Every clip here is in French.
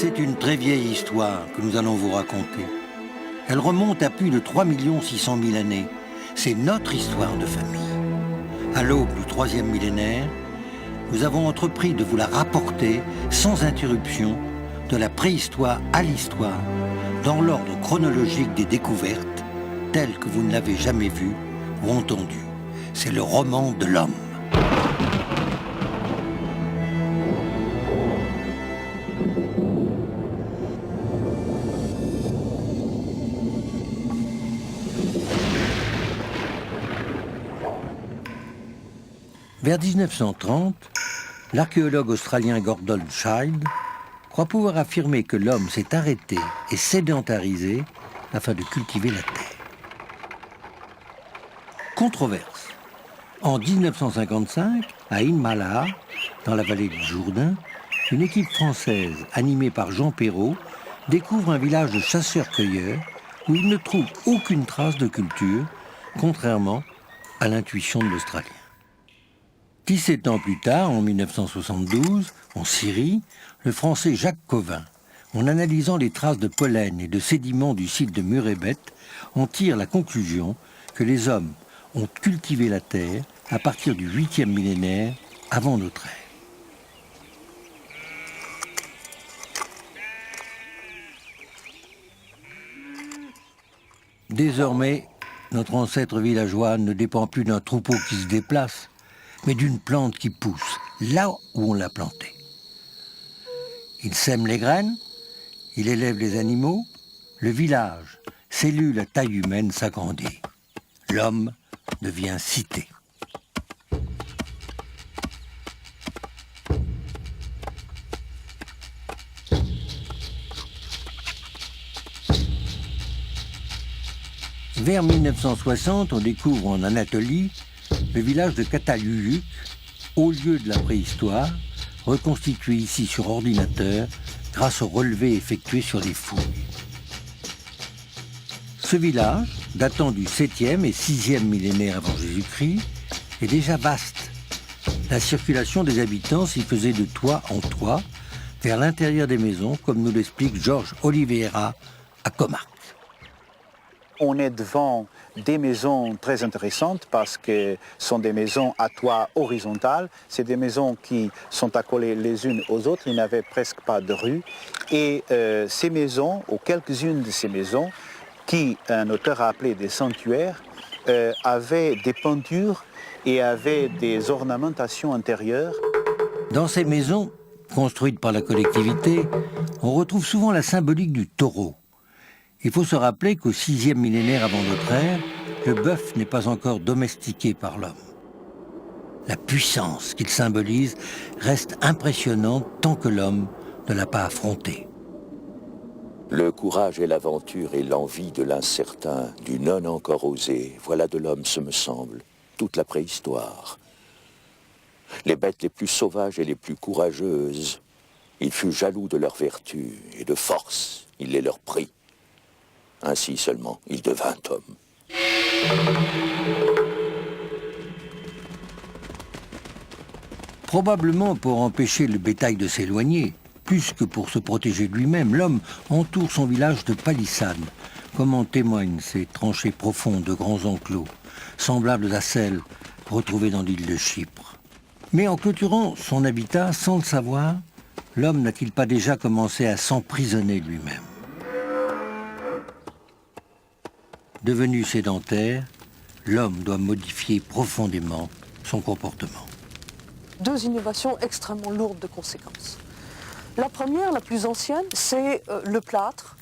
C'est une très vieille histoire que nous allons vous raconter. Elle remonte à plus de 3 600 000 années. C'est notre histoire de famille. À l'aube du 3e millénaire, nous avons entrepris de vous la rapporter sans interruption de la préhistoire à l'histoire, dans l'ordre chronologique des découvertes, tel que vous ne l'avez jamais vu ou entendu. C'est le roman de l'homme. Vers 1930, l'archéologue australien Gordon Childe croit pouvoir affirmer que l'homme s'est arrêté et sédentarisé afin de cultiver la terre. Controverse. En 1955, à Inmalaha, dans la vallée du Jourdain, une équipe française animée par Jean Perrot découvre un village de chasseurs-cueilleurs où il ne trouve aucune trace de culture, contrairement à l'intuition de l'Australien. 17 ans plus tard, en 1972, en Syrie, le Français Jacques Cauvin, en analysant les traces de pollen et de sédiments du site de Murebet, en tire la conclusion que les hommes ont cultivé la terre à partir du 8e millénaire avant notre ère. Désormais, notre ancêtre villageois ne dépend plus d'un troupeau qui se déplace, mais d'une plante qui pousse là où on l'a plantée. Il sème les graines, il élève les animaux, le village, cellule à taille humaine, s'agrandit. L'homme devient cité. Vers 1960, on découvre en Anatolie le village de Kataluyuk, haut lieu de la préhistoire, reconstitué ici sur ordinateur grâce aux relevés effectués sur les fouilles. Ce village, datant du 7e et 6e millénaire avant Jésus-Christ, est déjà vaste. La circulation des habitants s'y faisait de toit en toit, vers l'intérieur des maisons, comme nous l'explique Georges Oliveira à Comarque. On est devant des maisons très intéressantes parce que ce sont des maisons à toit horizontal. C'est des maisons qui sont accolées les unes aux autres. Il n'y avait presque pas de rue. Et ces maisons, ou quelques-unes de ces maisons, qui un auteur a appelé des sanctuaires, avaient des peintures et avaient des ornementations intérieures. Dans ces maisons, construites par la collectivité, on retrouve souvent la symbolique du taureau. Il faut se rappeler qu'au 6e millénaire avant notre ère, le bœuf n'est pas encore domestiqué par l'homme. La puissance qu'il symbolise reste impressionnante tant que l'homme ne l'a pas affronté. Le courage et l'aventure et l'envie de l'incertain, du non encore osé, voilà de l'homme, ce me semble, toute la préhistoire. Les bêtes les plus sauvages et les plus courageuses, il fut jaloux de leur vertu et de force, il les leur prit. Ainsi seulement, il devint homme. Probablement pour empêcher le bétail de s'éloigner, plus que pour se protéger de lui-même, l'homme entoure son village de palissades, comme en témoignent ces tranchées profondes de grands enclos, semblables à celles retrouvées dans l'île de Chypre. Mais en clôturant son habitat, sans le savoir, l'homme n'a-t-il pas déjà commencé à s'emprisonner lui-même? Devenu sédentaire, l'homme doit modifier profondément son comportement. Deux innovations extrêmement lourdes de conséquences. La première, la plus ancienne, c'est le plâtre.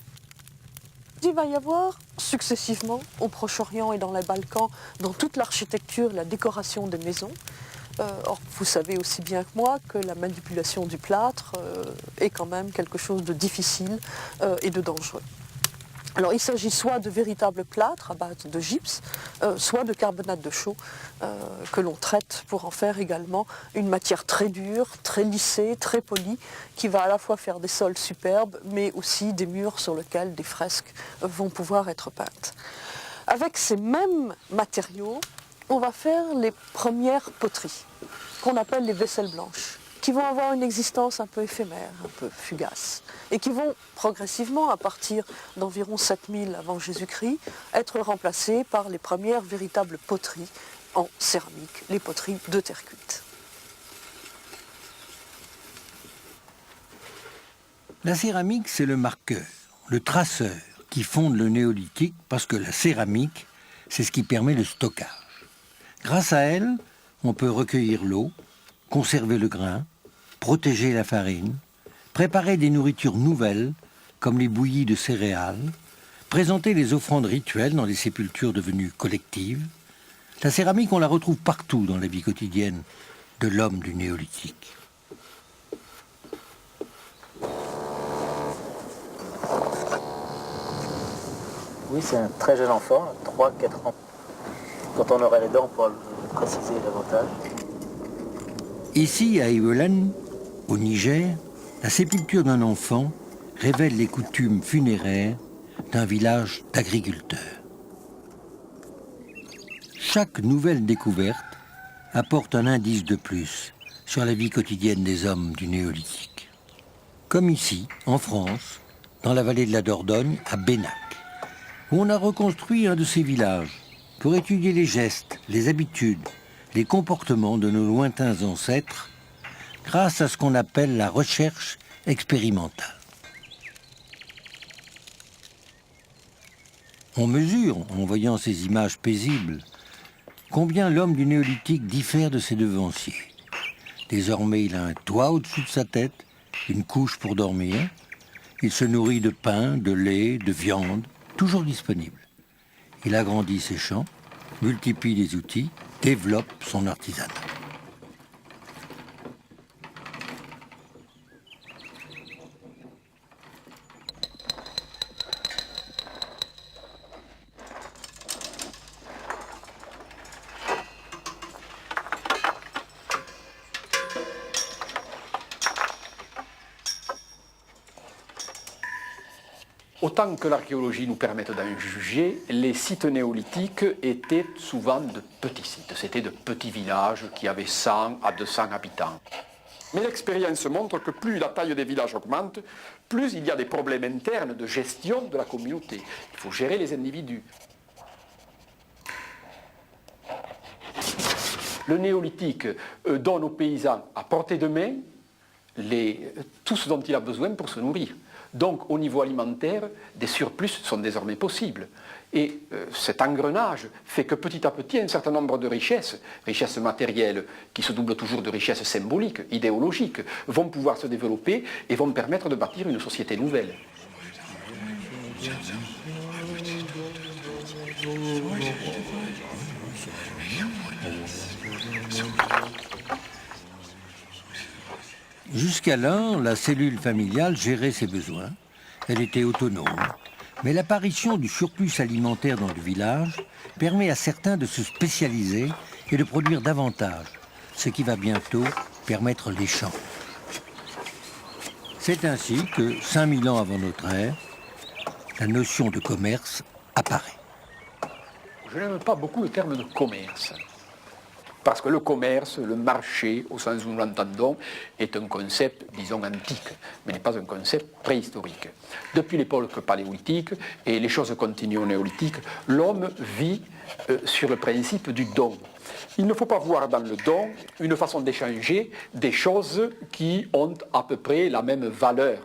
Il va y avoir successivement au Proche-Orient et dans les Balkans, dans toute l'architecture, la décoration des maisons. Or, vous savez aussi bien que moi que la manipulation du plâtre est quand même quelque chose de difficile et de dangereux. Alors il s'agit soit de véritables plâtres à base de gypse, soit de carbonate de chaux que l'on traite pour en faire également une matière très dure, très lissée, très polie, qui va à la fois faire des sols superbes, mais aussi des murs sur lesquels des fresques vont pouvoir être peintes. Avec ces mêmes matériaux, on va faire les premières poteries, qu'on appelle les vaisselles blanches. qui vont avoir une existence un peu éphémère, un peu fugace, et qui vont progressivement, à partir d'environ 7000 avant Jésus-Christ, être remplacées par les premières véritables poteries en céramique, les poteries de terre cuite. La céramique, c'est le marqueur, le traceur qui fonde le néolithique parce que la céramique, c'est ce qui permet le stockage. Grâce à elle, on peut recueillir l'eau, conserver le grain, protéger la farine, préparer des nourritures nouvelles comme les bouillies de céréales, présenter les offrandes rituelles dans les sépultures devenues collectives. La céramique, on la retrouve partout dans la vie quotidienne de l'homme du néolithique. Oui, c'est un très jeune enfant, 3-4 ans. Quand on aura les dents, on pourra le préciser davantage. Ici, à Iwelen, au Niger, la sépulture d'un enfant révèle les coutumes funéraires d'un village d'agriculteurs. Chaque nouvelle découverte apporte un indice de plus sur la vie quotidienne des hommes du néolithique. Comme ici, en France, dans la vallée de la Dordogne, à Bénac, où on a reconstruit un de ces villages pour étudier les gestes, les habitudes, les comportements de nos lointains ancêtres grâce à ce qu'on appelle la recherche expérimentale. On mesure, en voyant ces images paisibles, combien l'homme du néolithique diffère de ses devanciers. Désormais, il a un toit au-dessus de sa tête, une couche pour dormir. Il se nourrit de pain, de lait, de viande, toujours disponible. Il agrandit ses champs, multiplie les outils, développe son artisanat. Autant que l'archéologie nous permette d'en juger, les sites néolithiques étaient souvent de petits sites. C'était de petits villages qui avaient 100 à 200 habitants. Mais l'expérience montre que plus la taille des villages augmente, plus il y a des problèmes internes de gestion de la communauté. Il faut gérer les individus. Le néolithique donne aux paysans à portée de main tout ce dont il a besoin pour se nourrir. Donc, au niveau alimentaire, des surplus sont désormais possibles. Et cet engrenage fait que petit à petit, un certain nombre de richesses matérielles, qui se doublent toujours de richesses symboliques, idéologiques, vont pouvoir se développer et vont permettre de bâtir une société nouvelle. Jusqu'alors, la cellule familiale gérait ses besoins. Elle était autonome. Mais l'apparition du surplus alimentaire dans le village permet à certains de se spécialiser et de produire davantage, ce qui va bientôt permettre l'échange. C'est ainsi que, 5000 ans avant notre ère, la notion de commerce apparaît. Je n'aime pas beaucoup le terme de commerce. Parce que le commerce, le marché, au sens où nous l'entendons, est un concept, disons, antique, mais n'est pas un concept préhistorique. Depuis l'époque paléolithique, et les choses continuent au néolithique, l'homme vit sur le principe du don. Il ne faut pas voir dans le don une façon d'échanger des choses qui ont à peu près la même valeur,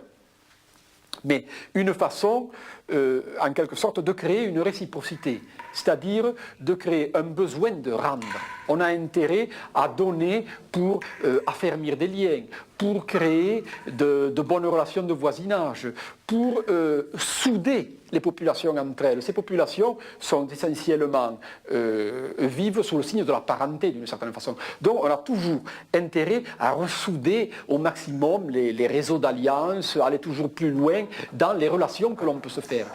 mais une façon, en quelque sorte, de créer une réciprocité, c'est-à-dire de créer un besoin de rendre. On a intérêt à donner pour affermir des liens, pour créer de bonnes relations de voisinage, pour souder les populations entre elles. Ces populations sont essentiellement vivent sous le signe de la parenté d'une certaine façon. Donc on a toujours intérêt à ressouder au maximum les réseaux d'alliances, aller toujours plus loin dans les relations que l'on peut se faire.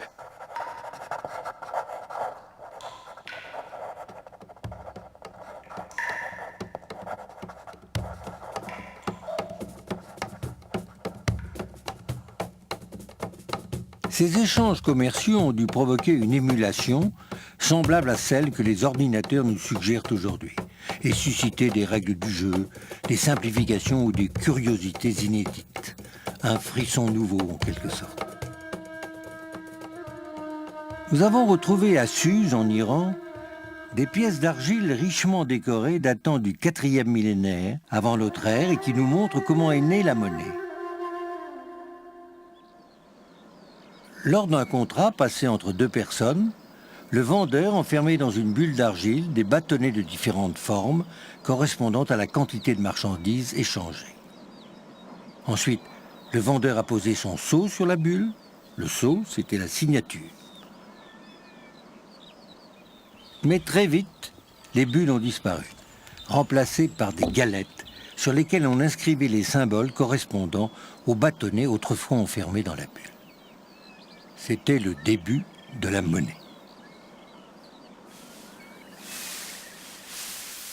Ces échanges commerciaux ont dû provoquer une émulation semblable à celle que les ordinateurs nous suggèrent aujourd'hui. et susciter des règles du jeu, des simplifications ou des curiosités inédites. Un frisson nouveau en quelque sorte. Nous avons retrouvé à Suse, en Iran, des pièces d'argile richement décorées datant du 4e millénaire avant notre ère et qui nous montrent comment est née la monnaie. Lors d'un contrat passé entre deux personnes, le vendeur enfermait dans une bulle d'argile des bâtonnets de différentes formes correspondant à la quantité de marchandises échangées. Ensuite, le vendeur a posé son sceau sur la bulle. Le sceau, c'était la signature. Mais très vite, les bulles ont disparu, remplacées par des galettes sur lesquelles on inscrivait les symboles correspondant aux bâtonnets autrefois enfermés dans la bulle. C'était le début de la monnaie.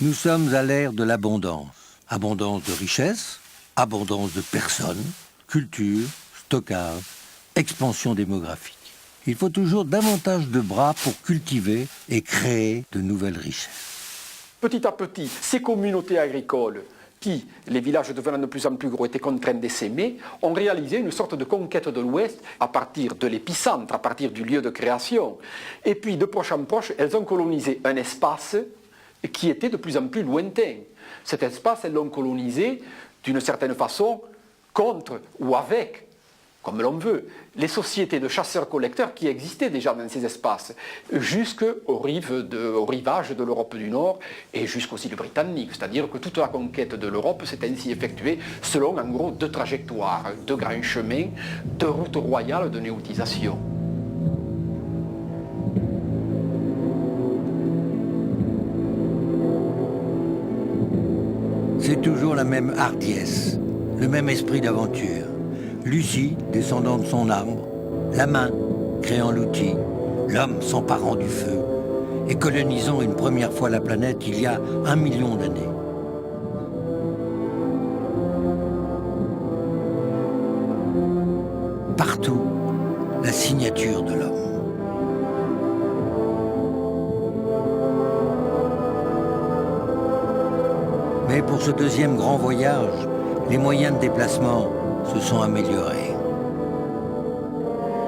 Nous sommes à l'ère de l'abondance. Abondance de richesses, abondance de personnes, culture, stockage, expansion démographique. Il faut toujours davantage de bras pour cultiver et créer de nouvelles richesses. Petit à petit, ces communautés agricoles qui, les villages devenant de plus en plus gros, étaient contraints d'essaimer, ont réalisé une sorte de conquête de l'Ouest à partir de l'épicentre, à partir du lieu de création. Et puis, de proche en proche, elles ont colonisé un espace qui était de plus en plus lointain. Cet espace, elles l'ont colonisé d'une certaine façon contre ou avec, comme l'on veut, les sociétés de chasseurs-collecteurs qui existaient déjà dans ces espaces, jusqu'au rivage de l'Europe du Nord et jusqu'aux îles britanniques. C'est-à-dire que toute la conquête de l'Europe s'est ainsi effectuée selon, en gros, deux trajectoires, deux grands chemins, deux routes royales de néolithisation. C'est toujours la même hardiesse, le même esprit d'aventure. Lucie, descendant de son arbre, la main, créant l'outil, l'homme s'emparant du feu et colonisant une première fois la planète il y a 1 million d'années. Partout, la signature de l'homme. Mais pour ce deuxième grand voyage, les moyens de déplacement se sont améliorés.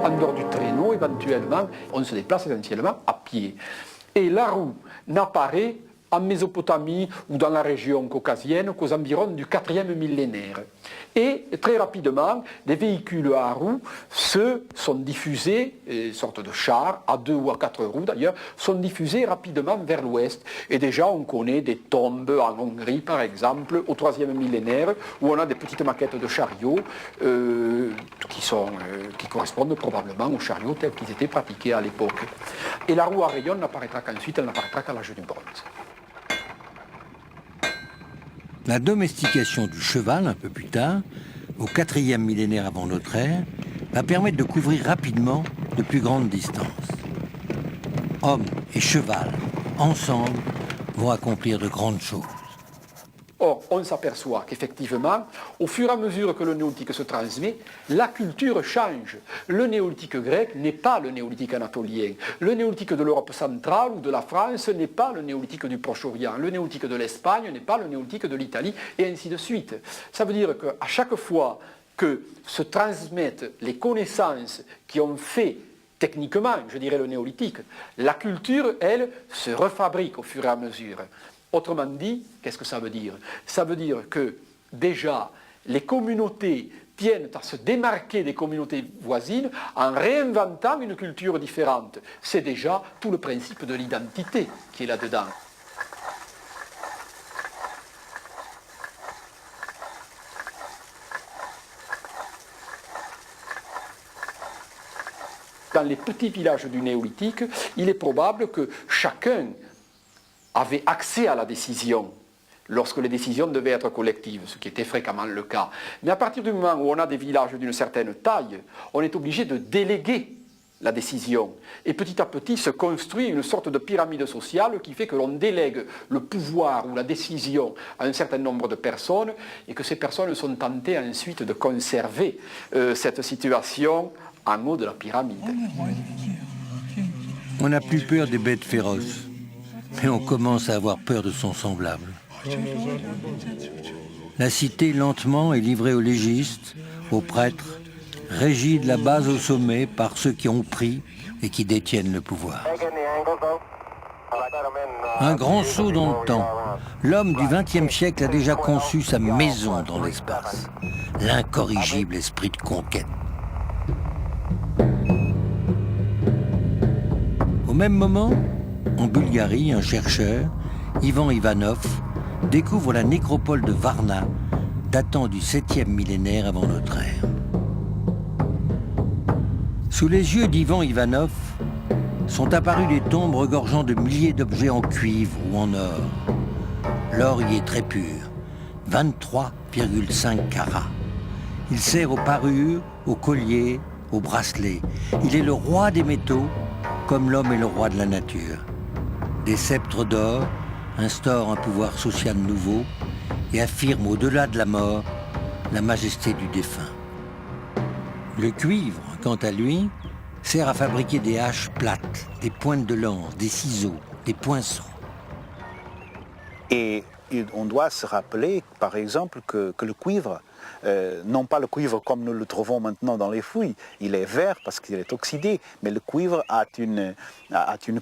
En dehors du traîneau, éventuellement, on se déplace essentiellement à pied. Et la roue n'apparaît en Mésopotamie ou dans la région caucasienne qu'aux environs du 4e millénaire. Et très rapidement, des véhicules à roues sont diffusés, une sorte de chars, à 2 ou à 4 roues d'ailleurs, sont diffusés rapidement vers l'ouest. Et déjà on connaît des tombes en Hongrie par exemple, au 3e millénaire, où on a des petites maquettes de chariots qui correspondent probablement aux chariots tels qu'ils étaient pratiqués à l'époque. Et la roue à rayons n'apparaîtra qu'ensuite, elle n'apparaîtra qu'à l'âge du bronze. La domestication du cheval, un peu plus tard, au 4e millénaire avant notre ère, va permettre de couvrir rapidement de plus grandes distances. Homme et cheval, ensemble, vont accomplir de grandes choses. Or, on s'aperçoit qu'effectivement, au fur et à mesure que le néolithique se transmet, la culture change. Le néolithique grec n'est pas le néolithique anatolien. Le néolithique de l'Europe centrale ou de la France n'est pas le néolithique du Proche-Orient. Le néolithique de l'Espagne n'est pas le néolithique de l'Italie, et ainsi de suite. Ça veut dire qu'à chaque fois que se transmettent les connaissances qui ont fait techniquement, je dirais, le néolithique, la culture, elle, se refabrique au fur et à mesure. Autrement dit, qu'est-ce que ça veut dire? Ça veut dire que déjà, les communautés tiennent à se démarquer des communautés voisines en réinventant une culture différente. C'est déjà tout le principe de l'identité qui est là-dedans. Dans les petits villages du néolithique, il est probable que chacun avait accès à la décision lorsque les décisions devaient être collectives, ce qui était fréquemment le cas. Mais à partir du moment où on a des villages d'une certaine taille, on est obligé de déléguer la décision. Et petit à petit se construit une sorte de pyramide sociale qui fait que l'on délègue le pouvoir ou la décision à un certain nombre de personnes et que ces personnes sont tentées ensuite de conserver cette situation en haut de la pyramide. On n'a plus peur des bêtes féroces. Mais on commence à avoir peur de son semblable. La cité, lentement, est livrée aux légistes, aux prêtres, régie de la base au sommet par ceux qui ont pris et qui détiennent le pouvoir. Un grand saut dans le temps. L'homme du XXe siècle a déjà conçu sa maison dans l'espace. L'incorrigible esprit de conquête. Au même moment, en Bulgarie, un chercheur, Ivan Ivanov, découvre la nécropole de Varna, datant du 7e millénaire avant notre ère. Sous les yeux d'Ivan Ivanov, sont apparues des tombes regorgeant de milliers d'objets en cuivre ou en or. L'or y est très pur, 23,5 carats. Il sert aux parures, aux colliers, aux bracelets. Il est le roi des métaux, comme l'homme est le roi de la nature. Des sceptres d'or instaurent un pouvoir social nouveau et affirment au-delà de la mort la majesté du défunt. Le cuivre, quant à lui, sert à fabriquer des haches plates, des pointes de lance, des ciseaux, des poinçons. Et on doit se rappeler, par exemple, que le cuivre, non pas le cuivre comme nous le trouvons maintenant dans les fouilles, il est vert parce qu'il est oxydé, mais le cuivre a une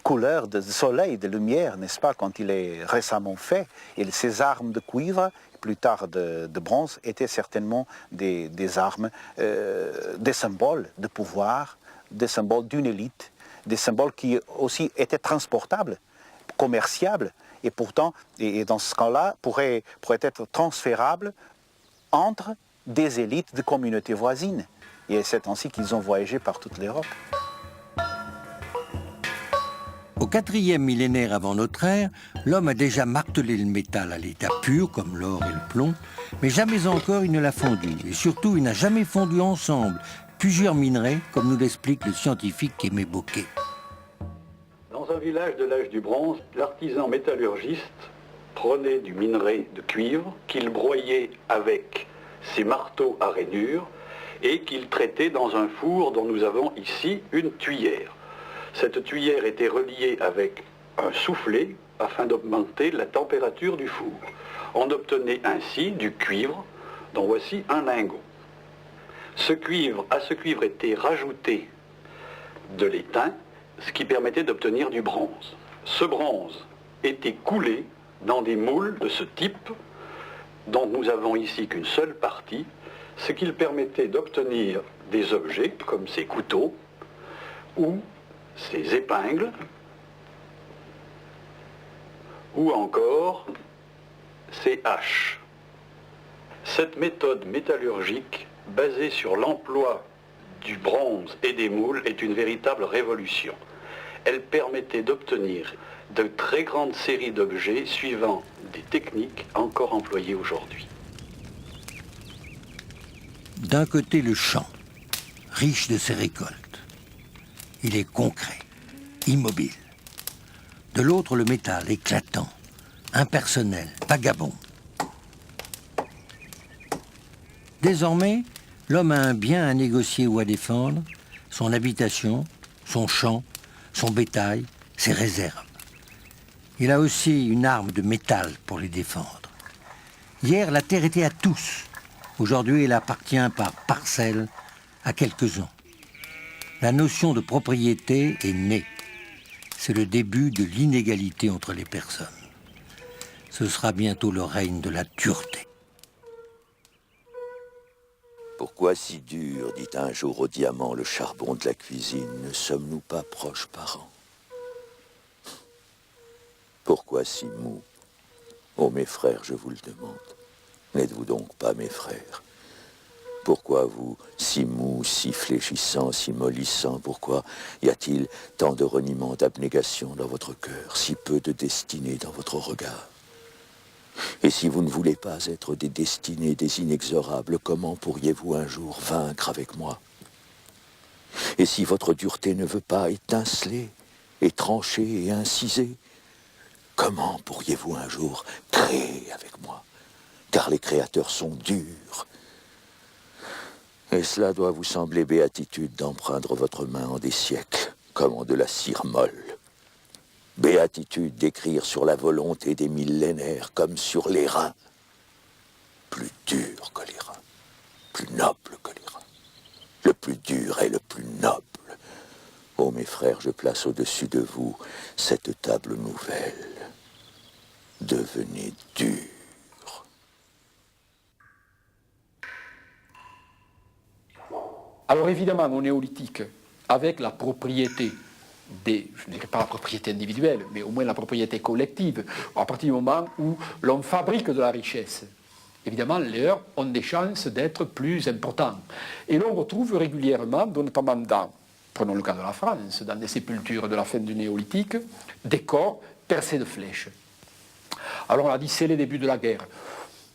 couleur de soleil, de lumière, n'est-ce pas, quand il est récemment fait. Et ces armes de cuivre, plus tard de bronze, étaient certainement des armes, des symboles de pouvoir, des symboles d'une élite, des symboles qui aussi étaient transportables, commerciables, et pourtant, et dans ce cas-là, pourraient être transférables entre des élites de communautés voisines. Et c'est ainsi qu'ils ont voyagé par toute l'Europe. Au 4e millénaire avant notre ère, l'homme a déjà martelé le métal à l'état pur, comme l'or et le plomb, mais jamais encore il ne l'a fondu. Et surtout, il n'a jamais fondu ensemble plusieurs minerais, comme nous l'explique le scientifique Aimé Bocquet. Dans un village de l'âge du bronze, l'artisan métallurgiste prenait du minerai de cuivre qu'il broyait avec ses marteaux à rainures et qu'il traitait dans un four dont nous avons ici une tuyère. Cette tuyère était reliée avec un soufflet afin d'augmenter la température du four. On obtenait ainsi du cuivre, dont voici un lingot. À ce cuivre était rajouté de l'étain, ce qui permettait d'obtenir du bronze. Ce bronze était coulé dans des moules de ce type, dont nous avons ici qu'une seule partie, ce qui permettait d'obtenir des objets comme ces couteaux ou ces épingles, ou encore ces haches. Cette méthode métallurgique, basée sur l'emploi du bronze et des moules, est une véritable révolution. Elle permettait d'obtenir de très grandes séries d'objets suivant des techniques encore employées aujourd'hui. D'un côté, le champ, riche de ses récoltes. Il est concret, immobile. De l'autre, le métal, éclatant, impersonnel, vagabond. Désormais, l'homme a un bien à négocier ou à défendre, son habitation, son champ, son bétail, ses réserves. Il a aussi une arme de métal pour les défendre. Hier, la terre était à tous. Aujourd'hui, elle appartient par parcelles à quelques-uns. La notion de propriété est née. C'est le début de l'inégalité entre les personnes. Ce sera bientôt le règne de la dureté. Pourquoi si dur, dit un jour au diamant le charbon de la cuisine, ne sommes-nous pas proches parents? Pourquoi si mou? Oh mes frères, je vous le demande, n'êtes-vous donc pas mes frères? Pourquoi vous, si mou, si fléchissant, si mollissant, pourquoi y a-t-il tant de reniement, d'abnégation dans votre cœur, si peu de destinée dans votre regard? Et si vous ne voulez pas être des destinées, des inexorables, comment pourriez-vous un jour vaincre avec moi? Et si votre dureté ne veut pas étinceler, et trancher, et inciser, comment pourriez-vous un jour créer avec moi? Car les créateurs sont durs. Et cela doit vous sembler béatitude d'empreindre votre main en des siècles, comme en de la cire molle. Béatitude d'écrire sur la volonté des millénaires comme sur les reins. Plus dur que les reins, plus noble que les reins. Le plus dur est le plus noble. Ô mes frères, je place au-dessus de vous cette table nouvelle. Devenez durs. Alors évidemment, au néolithique, avec la propriété je ne dirais pas la propriété individuelle, mais au moins la propriété collective, à partir du moment où l'on fabrique de la richesse, évidemment, les heures ont des chances d'être plus importants. Et l'on retrouve régulièrement, notamment prenons le cas de la France, dans des sépultures de la fin du néolithique, des corps percés de flèches. Alors on a dit, c'est les débuts de la guerre.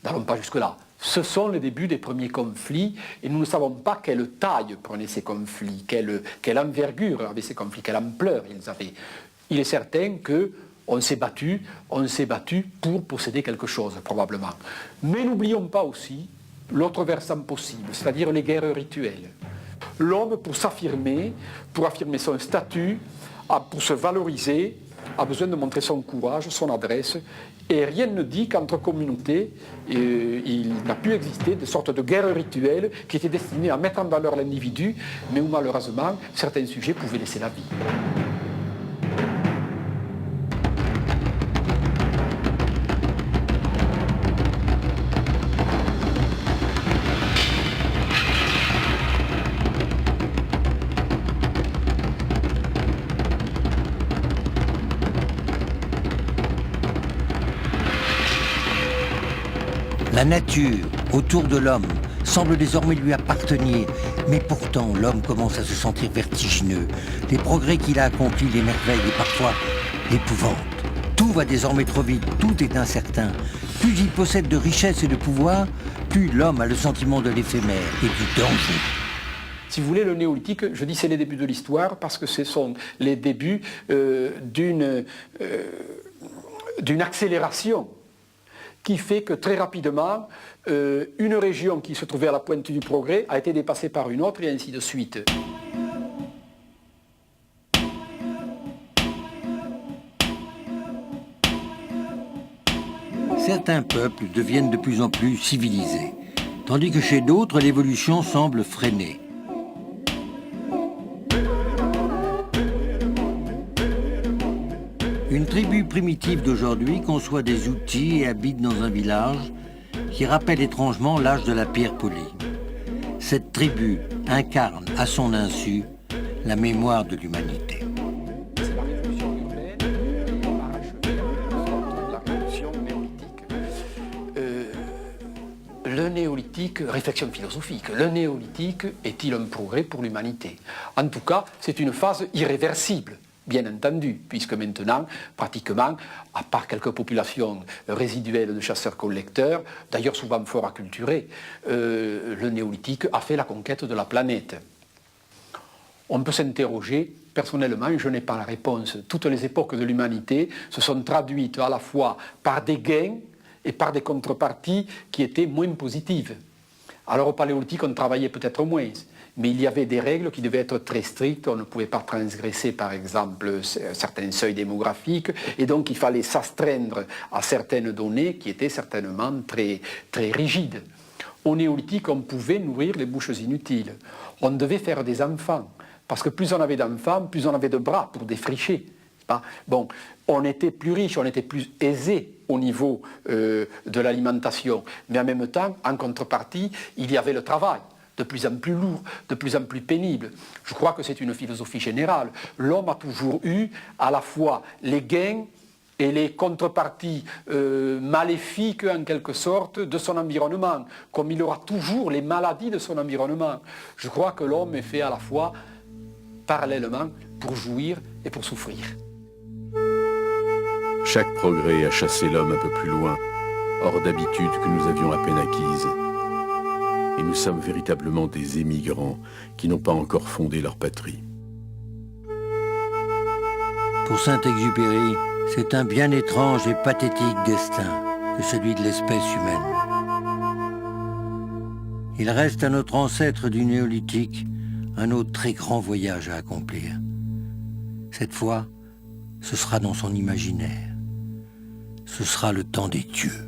N'allons pas jusque-là. Ce sont les débuts des premiers conflits et nous ne savons pas quelle taille prenaient ces conflits, quelle envergure avaient ces conflits, quelle ampleur ils avaient. Il est certain qu'on s'est battu pour posséder quelque chose, probablement. Mais n'oublions pas aussi l'autre versant possible, c'est-à-dire les guerres rituelles. L'homme, pour s'affirmer, pour affirmer son statut, pour se valoriser, a besoin de montrer son courage, son adresse, et rien ne dit qu'entre communautés, il n'a pu exister de sortes de guerres rituelles qui étaient destinées à mettre en valeur l'individu, mais où malheureusement certains sujets pouvaient laisser la vie. La nature, autour de l'homme, semble désormais lui appartenir, mais pourtant l'homme commence à se sentir vertigineux. Les progrès qu'il a accomplis l'émerveillent et parfois l'épouvantent. Tout va désormais trop vite, tout est incertain. Plus il possède de richesses et de pouvoir, plus l'homme a le sentiment de l'éphémère et du danger. Si vous voulez, le néolithique, je dis c'est les débuts de l'histoire parce que ce sont les débuts d'une accélération qui fait que très rapidement, une région qui se trouvait à la pointe du progrès a été dépassée par une autre et ainsi de suite. Certains peuples deviennent de plus en plus civilisés, tandis que chez d'autres, l'évolution semble freiner. Une tribu primitive d'aujourd'hui conçoit des outils et habite dans un village qui rappelle étrangement l'âge de la pierre polie. Cette tribu incarne à son insu la mémoire de l'humanité. C'est la révolution urbaine qui a achevé la révolution néolithique. Le néolithique, réflexion philosophique, le néolithique est-il un progrès pour l'humanité? En tout cas, c'est une phase irréversible. Bien entendu, puisque maintenant, pratiquement, à part quelques populations résiduelles de chasseurs-collecteurs, d'ailleurs souvent fort acculturées, le néolithique a fait la conquête de la planète. On peut s'interroger, personnellement, je n'ai pas la réponse. Toutes les époques de l'humanité se sont traduites à la fois par des gains et par des contreparties qui étaient moins positives. Alors au paléolithique, on travaillait peut-être moins. Mais il y avait des règles qui devaient être très strictes. On ne pouvait pas transgresser, par exemple, certains seuils démographiques. Et donc, il fallait s'astreindre à certaines données qui étaient certainement très, très rigides. Au néolithique, on pouvait nourrir les bouches inutiles. On devait faire des enfants. Parce que plus on avait d'enfants, plus on avait de bras pour défricher. Bon, on était plus riche, on était plus aisé au niveau de l'alimentation. Mais en même temps, en contrepartie, il y avait le travail. De plus en plus lourd, de plus en plus pénible. Je crois que c'est une philosophie générale. L'homme a toujours eu à la fois les gains et les contreparties maléfiques, en quelque sorte, de son environnement, comme il aura toujours les maladies de son environnement. Je crois que l'homme est fait à la fois, parallèlement, pour jouir et pour souffrir. Chaque progrès a chassé l'homme un peu plus loin, hors d'habitudes que nous avions à peine acquises. Et nous sommes véritablement des émigrants qui n'ont pas encore fondé leur patrie. Pour Saint-Exupéry, c'est un bien étrange et pathétique destin que celui de l'espèce humaine. Il reste à notre ancêtre du néolithique un autre très grand voyage à accomplir. Cette fois, ce sera dans son imaginaire. Ce sera le temps des dieux.